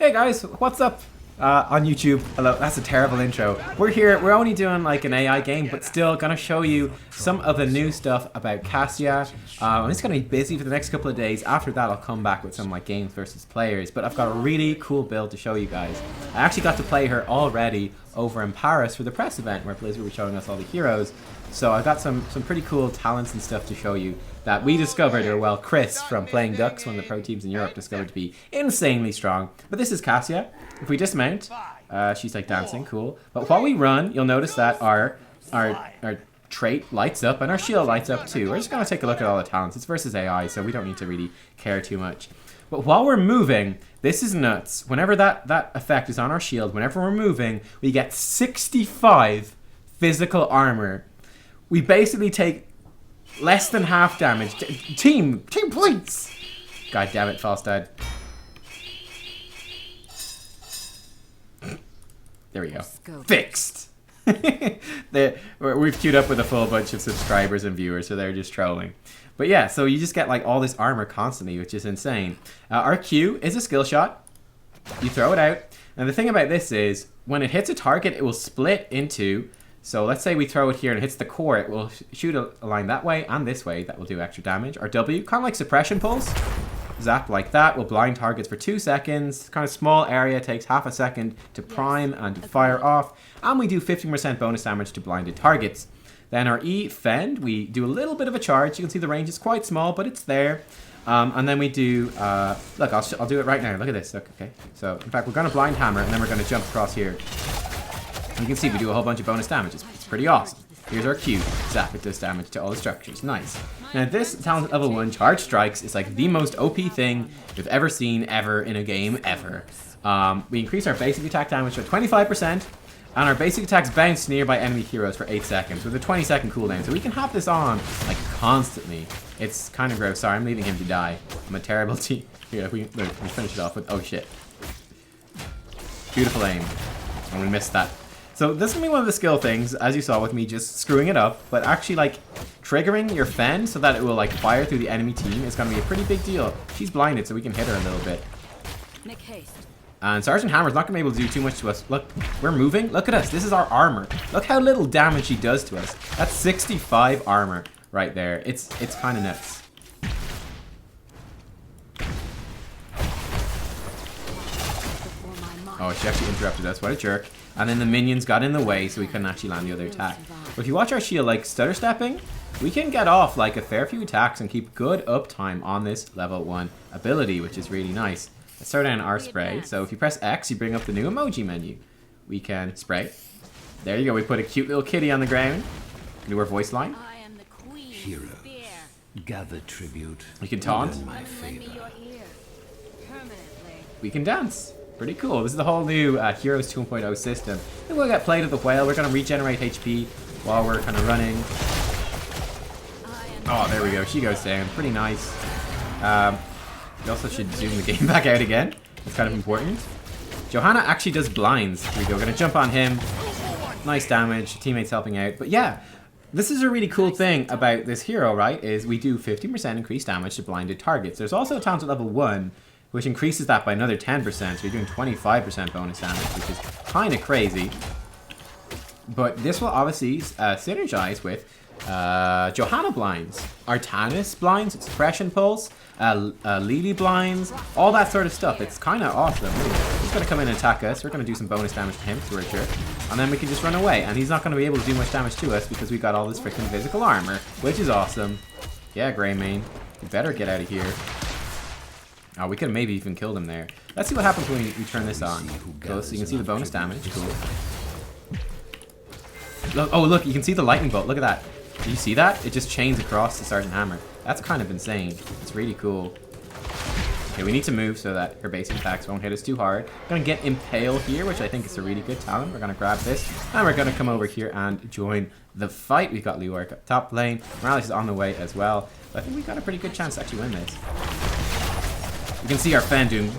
Hey guys, what's up? On YouTube. Hello, that's a terrible intro. We're here, we're only doing like an AI game, but still gonna show you some of the new stuff about Cassia. I'm just gonna be busy for the next couple of days. After that, I'll come back with some like games versus players, but I've got a really cool build to show you guys. I actually got to play her already over in Paris for the press event where Blizzard were showing us all the heroes. So I got some pretty cool talents and stuff to show you that we discovered, or well, Chris from Playing Ducks, one of the pro teams in Europe, discovered to be insanely strong. But this is Cassia. If we dismount, she's like dancing, cool. But while we run, you'll notice that our trait lights up and our shield lights up too. We're just gonna take a look at all the talents. It's versus AI, so we don't need to really care too much. But while we're moving, this is nuts. Whenever that effect is on our shield, whenever we're moving, we get 65 physical armor. We basically take less than half damage. Team points! God damn it, Falstad. There we go. Fixed! We've queued up with a full bunch of subscribers and viewers, so they're just trolling. But yeah, so you just get like all this armor constantly, which is insane. Our Q is a skill shot. You throw it out. And the thing about this is, when it hits a target, it will split into... So let's say we throw it here and it hits the core, it will shoot a line that way and this way. That will do extra damage. Our W, kind of like suppression pulse. Zap like that, will blind targets for 2 seconds. Kind of small area, takes half a second to prime and to fire off. And we do 15% bonus damage to blinded targets. Then our E, Fend, we do a little bit of a charge. You can see the range is quite small, but it's there. And then we do, look, I'll do it right now. Look at this, look, okay. So, in fact, we're going to blind hammer and then we're going to jump across here. You can see we do a whole bunch of bonus damage. It's pretty awesome. Here's our Q. Zap, it does damage to all the structures. Nice. Now this talent level 1, Charge Strikes, is like the most OP thing we've ever seen ever in a game ever. We increase our basic attack damage to 25%, and our basic attacks bounce nearby enemy heroes for 8 seconds with a 20-second cooldown. So we can have this on like constantly. It's kind of gross. Sorry, I'm leaving him to die. I'm a terrible team. Here, we finish it off with, oh shit. Beautiful aim. And we missed that. So this is going to be one of the skill things, as you saw with me just screwing it up, but actually like triggering your Fend so that it will like fire through the enemy team is going to be a pretty big deal. She's blinded, so we can hit her a little bit. Make haste. And Sergeant Hammer's not going to be able to do too much to us. Look, we're moving. Look at us. This is our armor. Look how little damage she does to us. That's 65 armor right there. It's kind of nuts. Oh, she actually interrupted us. What a jerk. And then the minions got in the way, so we couldn't actually land the other attack. But if you watch our shield, like stutter stepping, we can get off like a fair few attacks and keep good uptime on this level 1 ability, which is really nice. Let's start down our spray. So if you press X, you bring up the new emoji menu. We can spray. There you go. We put a cute little kitty on the ground. Do our voice line. Hero, gather tribute. We can taunt. We can dance. Pretty cool. This is the whole new Heroes 2.0 system. Then we'll get Plate of the Whale. We're going to regenerate HP while we're kind of running. Oh, there we go. She goes down. Pretty nice. We also should zoom the game back out again. It's kind of important. Johanna actually does blinds. Here we go. We're going to jump on him. Nice damage. Teammates helping out. But yeah, this is a really cool thing about this hero, right? Is we do 50% increased damage to blinded targets. There's also a talent at level 1, which increases that by another 10%, so you're doing 25% bonus damage, which is kind of crazy. But this will obviously synergize with Johanna blinds, Artanis blinds, suppression pulse, Lily blinds, all that sort of stuff. It's kind of awesome. He's going to come in and attack us. We're going to do some bonus damage to him through a jerk, and then we can just run away. And he's not going to be able to do much damage to us because we've got all this freaking physical armor, which is awesome. Yeah, Greymane, you better get out of here. Oh, we could have maybe even killed him there. Let's see what happens when we turn this on. So you can see the bonus damage. Cool. Look, oh, look, you can see the lightning bolt. Look at that. Do you see that? It just chains across the Sergeant Hammer. That's kind of insane. It's really cool. Okay, we need to move so that her basic attacks won't hit us too hard. We're going to get Impale here, which I think is a really good talent. We're going to grab this, and we're going to come over here and join the fight. We've got Leoric up top lane. Morales is on the way as well. But I think we've got a pretty good chance to actually win this. You can see our Fen doing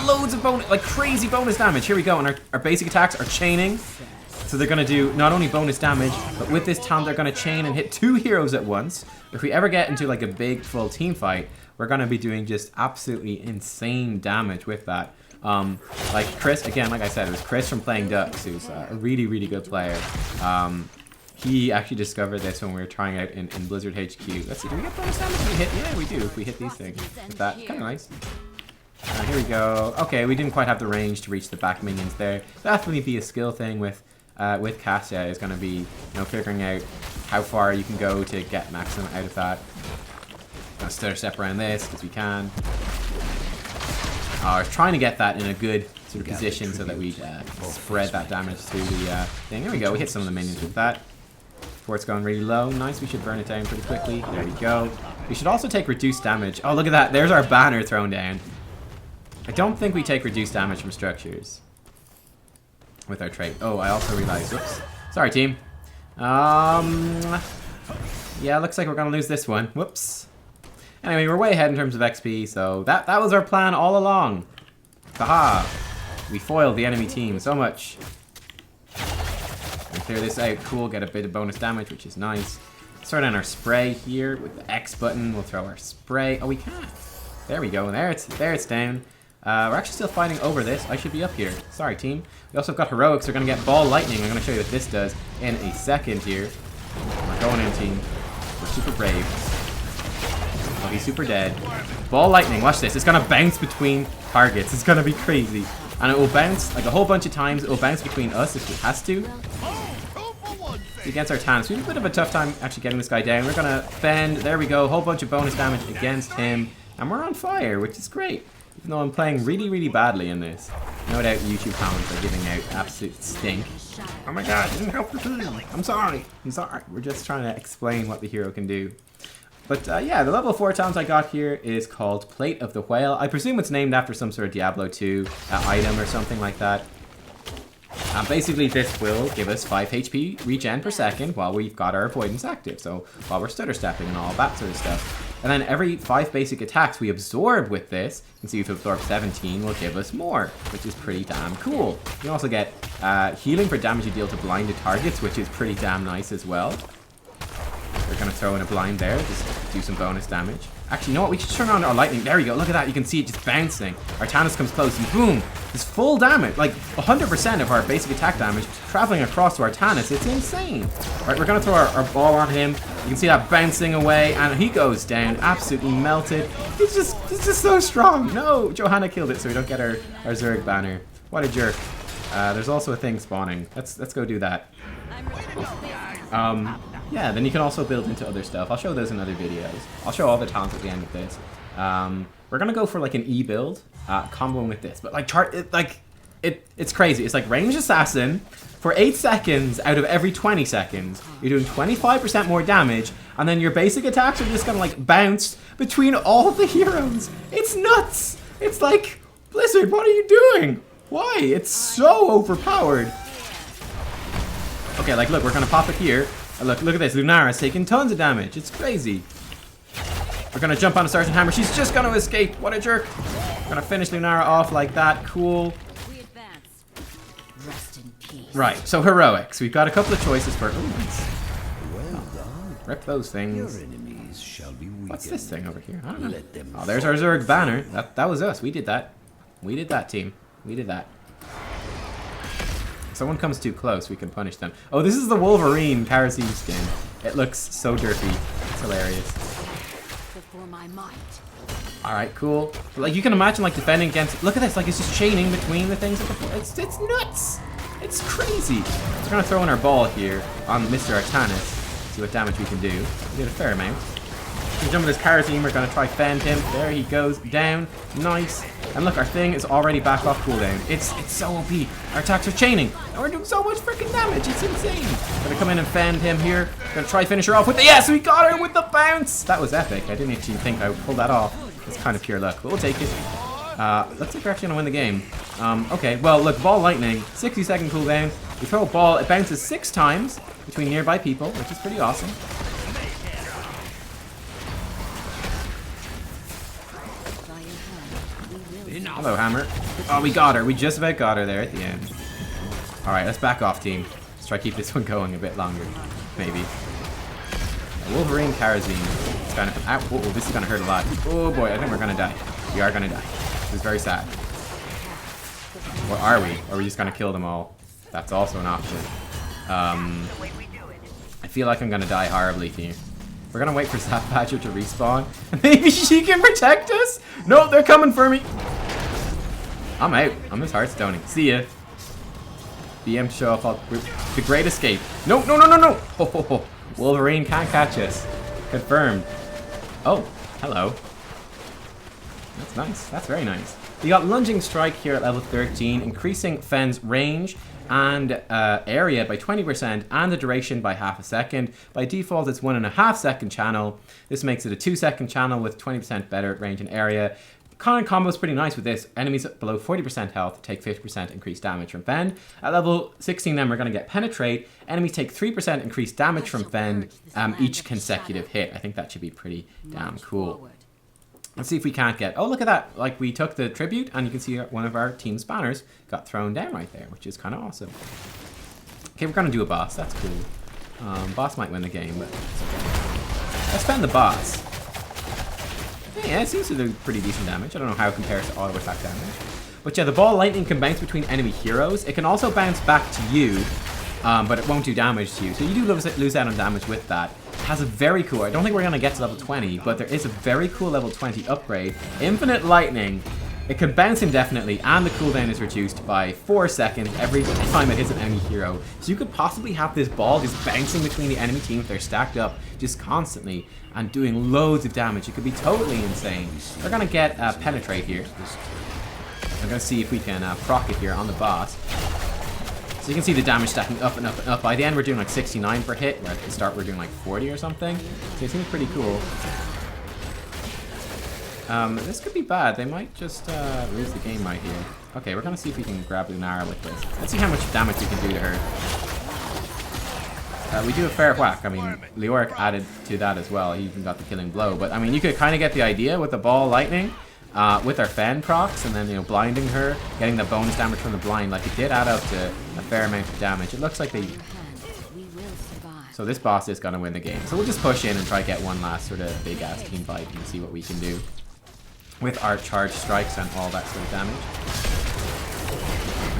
loads of bonus, like crazy bonus damage. Here we go, and our basic attacks are chaining. So they're going to do not only bonus damage, but with this talent they're going to chain and hit 2 heroes at once. If we ever get into like a big full team fight, we're going to be doing just absolutely insane damage with that. Like Chris, again, like I said, it was Chris from Playing Ducks, who's a really, really good player. He actually discovered this when we were trying out in Blizzard HQ. Let's see, do we get bonus damage if we hit? Yeah, we do, if we hit these things. With that, kind of nice. Here we go. Okay, we didn't quite have the range to reach the back minions there. Definitely be a skill thing with Cassia is going to be, you know, figuring out how far you can go to get maximum out of that. Gonna stutter step around this because we can. I was trying to get that in a good sort of position so that we spread that damage through the thing. There we go. We hit some of the minions with that. Before it's going really low. Nice. We should burn it down pretty quickly. There we go. We should also take reduced damage. Oh, look at that. There's our banner thrown down. I don't think we take reduced damage from structures with our trait. Oh, I also realized. Whoops. Sorry, team. Yeah, looks like we're gonna lose this one. Whoops. Anyway, we're way ahead in terms of XP, so that was our plan all along. Haha. We foiled the enemy team so much. And clear this out. Cool. Get a bit of bonus damage, which is nice. Start on our spray here with the X button. We'll throw our spray. Oh, we can't. There we go. There it's down. We're actually still fighting over this. I should be up here. Sorry, team. We also got heroics. We're going to get ball lightning. I'm going to show you what this does in a second here. We're going in, team. We're super brave. Oh, he's super dead. Ball lightning. Watch this. It's going to bounce between targets. It's going to be crazy. And it will bounce like a whole bunch of times. It will bounce between us if it has to. Against our Tannis. We have a bit of a tough time actually getting this guy down. We're going to fend. There we go. A whole bunch of bonus damage against him. And we're on fire, which is great. Even though I'm playing really, really badly in this. No doubt YouTube comments are giving out absolute stink. Oh my god, didn't help the team. I'm sorry. I'm sorry. We're just trying to explain what the hero can do. But yeah, the level 4 talent I got here is called Plate of the Whale. I presume it's named after some sort of Diablo 2 item or something like that. Basically, this will give us 5 HP regen per second while we've got our avoidance active. So while we're stutter stepping and all that sort of stuff. And then every 5 basic attacks we absorb with this, you can see we've absorbed 17, will give us more, which is pretty damn cool. You can also get healing for damage you deal to blinded targets, which is pretty damn nice as well. We're going to throw in a blind there, just do some bonus damage. Actually, you know what? We should turn on our lightning. There we go. Look at that. You can see it just bouncing. Our Tannis comes close and boom. This full damage. Like 100% of our basic attack damage traveling across to our Tannis. It's insane. All right, we're going to throw our ball on him. You can see that bouncing away and he goes down. Absolutely melted. He's just so strong. No, Johanna killed it so we don't get our Zerg banner. What a jerk. There's also a thing spawning. Let's go do that. Yeah, then you can also build into other stuff. I'll show those in other videos. I'll show all the talents at the end of this. We're gonna go for like an E build, comboing with this. But like it's crazy. It's like ranged assassin for 8 seconds out of every 20 seconds. You're doing 25% more damage, and then your basic attacks are just gonna like bounce between all the heroes. It's nuts. It's like, Blizzard, what are you doing? Why? It's so overpowered. Okay, like look, we're gonna pop it here. Look at this. Lunara's taking tons of damage. It's crazy. We're going to jump on a Sergeant Hammer. She's just going to escape. What a jerk. We're going to finish Lunara off like that. Cool. Rest in peace. Right, so heroics. We've got a couple of choices for... Ooh, nice. Well done. Rip those things. Your enemies shall be weakened. What's this thing over here? I don't know. Let them Oh, there's our Zerg banner. That was us. We did that. We did that, team. We did that. If someone comes too close, we can punish them. Oh, this is the Wolverine Kerosene skin. It looks so derpy. It's hilarious. Before my might. Alright, cool. But, like, you can imagine, like, defending against... Look at this. Like, it's just chaining between the things. It's nuts. It's crazy. We're going to throw in our ball here on Mr. Artanis. See what damage we can do. We did a fair amount. We can jump with this Kerosene. We're going to try fend him. There he goes. Down. Nice. And look, our thing is already back off cooldown. It's so OP. Our attacks are chaining. And we're doing so much freaking damage. It's insane. Gonna come in and fend him here. Gonna try finish her off with the... Yes, we got her with the bounce. That was epic. I didn't actually think I would pull that off. It's kind of pure luck, but we'll take it. Looks like we're actually gonna win the game. Okay, well, look, ball lightning. 60-second cooldown. We throw a ball. It bounces 6 times between nearby people, which is pretty awesome. Hello, Hammer. Oh, we got her. We just about got her there at the end. Alright, let's back off, team. Let's try to keep this one going a bit longer. Maybe. Wolverine Kerosene. It's kind of... Whoa, this is going to hurt a lot. Oh, boy. I think we're going to die. We are going to die. This is very sad. Or are we? Or are we just gonna kill them all? That's also an option. I feel like I'm gonna die horribly here. We're gonna wait for Zap Badger to respawn. Maybe she can protect us? No, they're coming for me. I'm out. I'm just Hearthstoning. See ya. BM to show off all the great escape. No, no, no, no, no. Ho, ho, ho. Wolverine can't catch us. Confirmed. Oh, hello. That's nice. That's very nice. You got Lunging Strike here at level 13, increasing Fenn's range and area by 20% and the duration by half a second. By default, it's 1.5 second channel. This makes it a 2-second channel with 20% better range and area. Combo is pretty nice with this. Enemies below 40% health take 50% increased damage from Fend. At level 16 then we're going to get Penetrate. Enemies take 3% increased damage from Fend each consecutive hit. I think that should be pretty damn cool. Let's see if we can't get... Oh, look at that. Like, we took the tribute, and you can see one of our team's banners got thrown down right there, which is kind of awesome. Okay, we're going to do a boss. That's cool. Boss might win the game, but... Let's spend the boss. Yeah, it seems to do pretty decent damage. I don't know how it compares to auto attack damage. But yeah, the ball lightning can bounce between enemy heroes. It can also bounce back to you, but it won't do damage to you. So you do lose out on damage with that. Has a very cool, I don't think we're going to get to level 20, but there is a very cool level 20 upgrade. Infinite Lightning. It can bounce indefinitely, and the cooldown is reduced by 4 seconds every time it hits an enemy hero. So you could possibly have this ball just bouncing between the enemy team if they're stacked up just constantly and doing loads of damage. It could be totally insane. We're going to get Penetrate here. We're going to see if we can proc it here on the boss. So you can see the damage stacking up and up and up. By the end, we're doing like 69 per hit, where at the start we're doing like 40 or something. So it seems pretty cool. This could be bad. They might just lose the game right here. Okay, we're gonna see if we can grab Lunara with this. Let's see how much damage we can do to her. We do a fair whack. I mean, Leoric added to that as well. He even got the killing blow. But I mean, you could kind of get the idea with the ball lightning. With our Fen procs, and then, you know, blinding her, getting the bonus damage from the blind, like, it did add up to a fair amount of damage. It looks like they... So this boss is going to win the game. So we'll just push in and try to get one last sort of big-ass team fight and see what we can do with our charge strikes and all that sort of damage.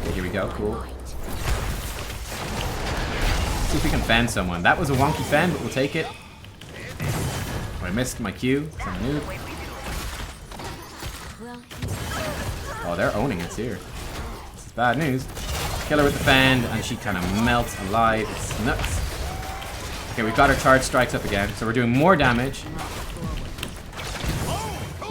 Okay, here we go. Cool. Let's see if we can fend someone. That was a wonky fend, but we'll take it. Oh, I missed my Q. So I'm noob. Oh, they're owning us here. This is bad news. Kill her with the fend, and she kind of melts alive. It's nuts. Okay, we've got our charge strikes up again, so we're doing more damage.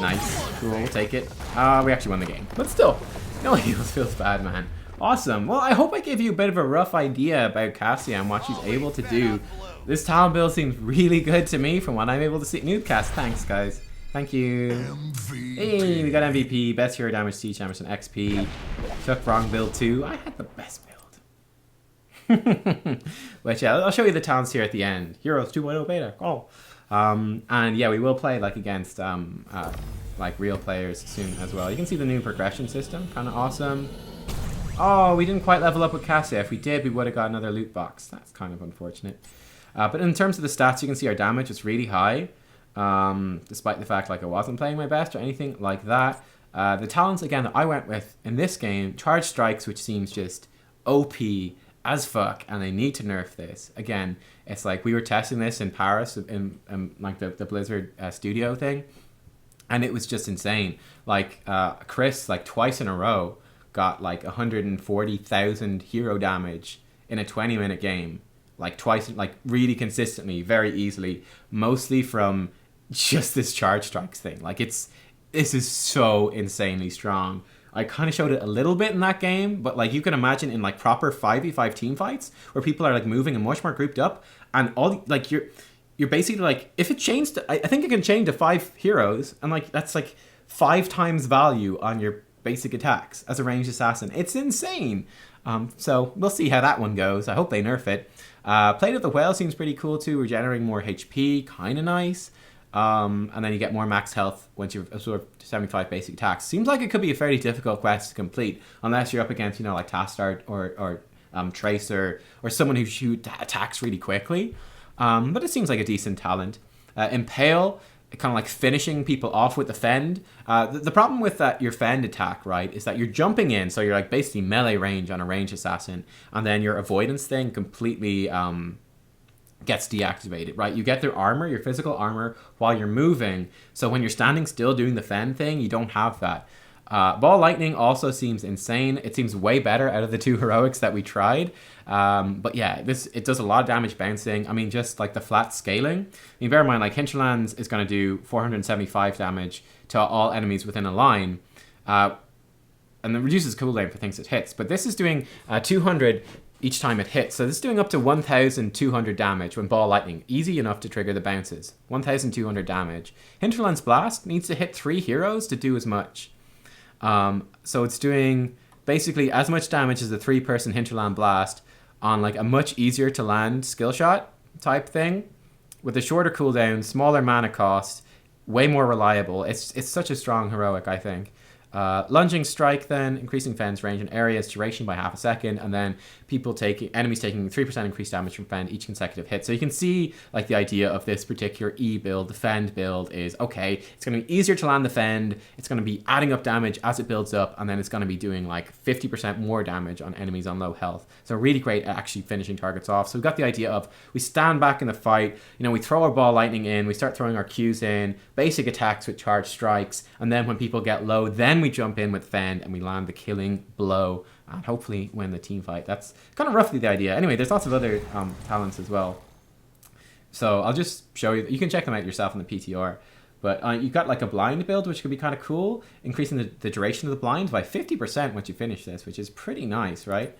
Nice. Cool, we'll take it. We actually won the game. But still, no heals feels bad, man. Awesome. Well, I hope I gave you a bit of a rough idea about Cassia and what she's able to do. This talent build seems really good to me from what I'm able to see. Nubkeks, thanks, guys. Thank you. MVP. Hey, we got MVP, best hero damage, siege damage, and XP. Took wrong build too. I had the best build. But yeah, I'll show you the talents here at the end. Heroes 2.0 beta. Oh. And yeah, we will play like against like real players soon as well. You can see the new progression system, kind of awesome. Oh, we didn't quite level up with Cassia. If we did, we would have got another loot box. That's kind of unfortunate. But in terms of the stats, you can see our damage is really high. Despite the fact like I wasn't playing my best or anything like that. The talents again that I went with in this game, charge strikes, which seems just OP as fuck, and they need to nerf this. Again, it's like we were testing this in Paris in like the Blizzard studio thing, and it was just insane. Like Chris, like twice in a row, got like 140,000 hero damage in a 20-minute game. Like twice, like really consistently, very easily, mostly from just this charge strikes thing. Like this is so insanely strong. I kind of showed it a little bit in that game, but like you can imagine in like proper 5v5 team fights where people are like moving and much more grouped up, and all like you're basically like, if it changed to, I think it can chain to 5 heroes, and like that's like 5 times value on your basic attacks as a ranged assassin. It's insane. So we'll see how that one goes. I hope they nerf it. Plate of the Whale seems pretty cool too, regenerating more HP, kind of nice. And then you get more max health once you've absorbed 75 basic attacks. Seems like it could be a fairly difficult quest to complete, unless you're up against, you know, like Tastard or Tracer, or someone who attacks really quickly. But it seems like a decent talent. Impale kind of like finishing people off with the fend. The problem with that your fend attack, right, is that you're jumping in, so you're like basically melee range on a ranged assassin, and then your avoidance thing completely gets deactivated, right? You get their armor, your physical armor, while you're moving. So when you're standing still doing the fend thing, you don't have that. Ball lightning also seems insane. It seems way better out of the two heroics that we tried. But yeah, it does a lot of damage bouncing. I mean, just like the flat scaling. I mean, bear in mind, like Hinterlands is going to do 475 damage to all enemies within a line. And it reduces cooldown for things it hits. But this is doing 200 each time it hits. So this is doing up to 1,200 damage when ball lightning. Easy enough to trigger the bounces. 1,200 damage. Hinterland's Blast needs to hit 3 heroes to do as much. So it's doing basically as much damage as a 3-person Hinterland Blast on like a much easier to land skill shot type thing with a shorter cooldown, smaller mana cost, way more reliable. It's such a strong heroic, I think. Lunging Strike then, increasing Fend's range and area's duration by half a second, and then enemies taking 3% increased damage from Fend each consecutive hit. So you can see like the idea of this particular E build, the Fend build is, okay, it's going to be easier to land the Fend, it's going to be adding up damage as it builds up, and then it's going to be doing like 50% more damage on enemies on low health. So really great at actually finishing targets off. So we've got the idea of, we stand back in the fight, you know, we throw our ball lightning in, we start throwing our Qs in, basic attacks with charged strikes, and then when people get low, then we jump in with Fend and we land the killing blow and hopefully win the team fight. That's kind of roughly the idea. Anyway, there's lots of other talents as well. So I'll just show you. You can check them out yourself in the PTR. But you've got like a blind build, which could be kind of cool, increasing the duration of the blind by 50% once you finish this, which is pretty nice, right?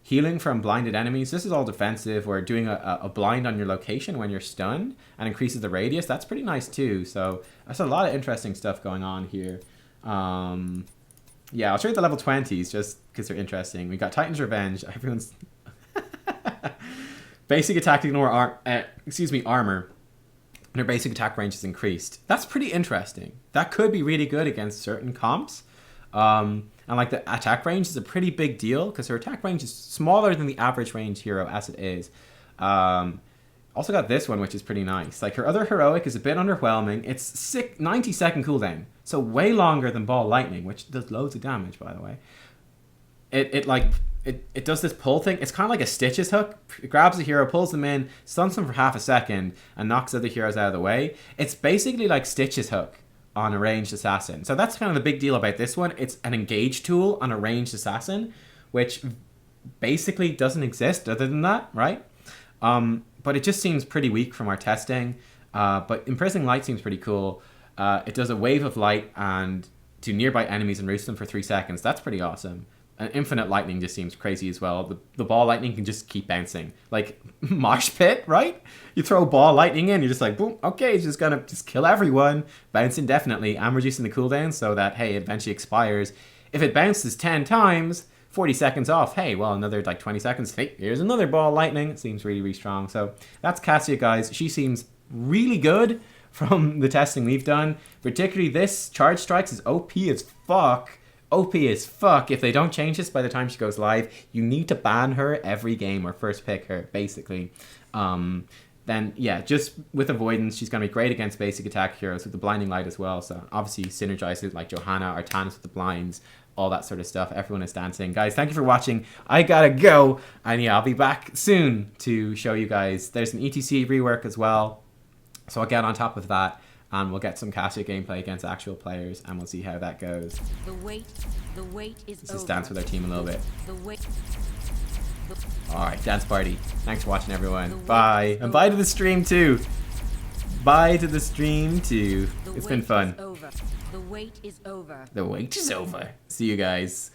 Healing from blinded enemies. This is all defensive. We're doing a blind on your location when you're stunned and increases the radius. That's pretty nice too. So that's a lot of interesting stuff going on here. Yeah, I'll show you the level 20s just because they're interesting. We got Titan's Revenge. Everyone's basic attack ignore armor. And her basic attack range is increased. That's pretty interesting. That could be really good against certain comps. And like the attack range is a pretty big deal because her attack range is smaller than the average range hero as it is. Also got this one, which is pretty nice. Like her other heroic is a bit underwhelming. It's 90-second cooldown, so way longer than ball lightning, which does loads of damage, by the way. It does this pull thing. It's kind of like a Stitches hook. It grabs a hero, pulls them in, stuns them for half a second, and knocks other heroes out of the way. It's basically like Stitches hook on a ranged assassin. So that's kind of the big deal about this one. It's an engage tool on a ranged assassin, which basically doesn't exist other than that, right? But it just seems pretty weak from our testing. But Imprisoning Light seems pretty cool. It does a wave of light and to nearby enemies and roost them for 3 seconds. That's pretty awesome. And Infinite Lightning just seems crazy as well. The ball lightning can just keep bouncing. Like Mosh Pit, right? You throw ball lightning in, you're just like, boom, okay, it's just gonna just kill everyone. Bounce indefinitely. I'm reducing the cooldown so that, hey, it eventually expires. If it bounces 10 times, 40 seconds off, hey, well, another like 20 seconds, hey, here's another ball lightning. It seems really, really strong. So that's Cassia, guys. She seems really good from the testing we've done. Particularly this Charge Strikes is OP as fuck. OP as fuck. If they don't change this by the time she goes live, you need to ban her every game or first pick her, basically. Then, yeah, just with Avoidance, she's going to be great against basic attack heroes with the Blinding Light as well. So, obviously, synergizes like Johanna, Artanis with the blinds, all that sort of stuff. Everyone is dancing. Guys, thank you for watching. I gotta go. And yeah, I'll be back soon to show you guys. There's an ETC rework as well. So, I'll get on top of that. And we'll get some Cassia gameplay against actual players, and we'll see how that goes. The wait is Let's just dance with our team a little bit. The Alright, dance party. Thanks for watching, everyone. Bye. And bye to the stream, too. Bye to the stream, too. It's been fun. The wait is over. The wait is over. See you guys.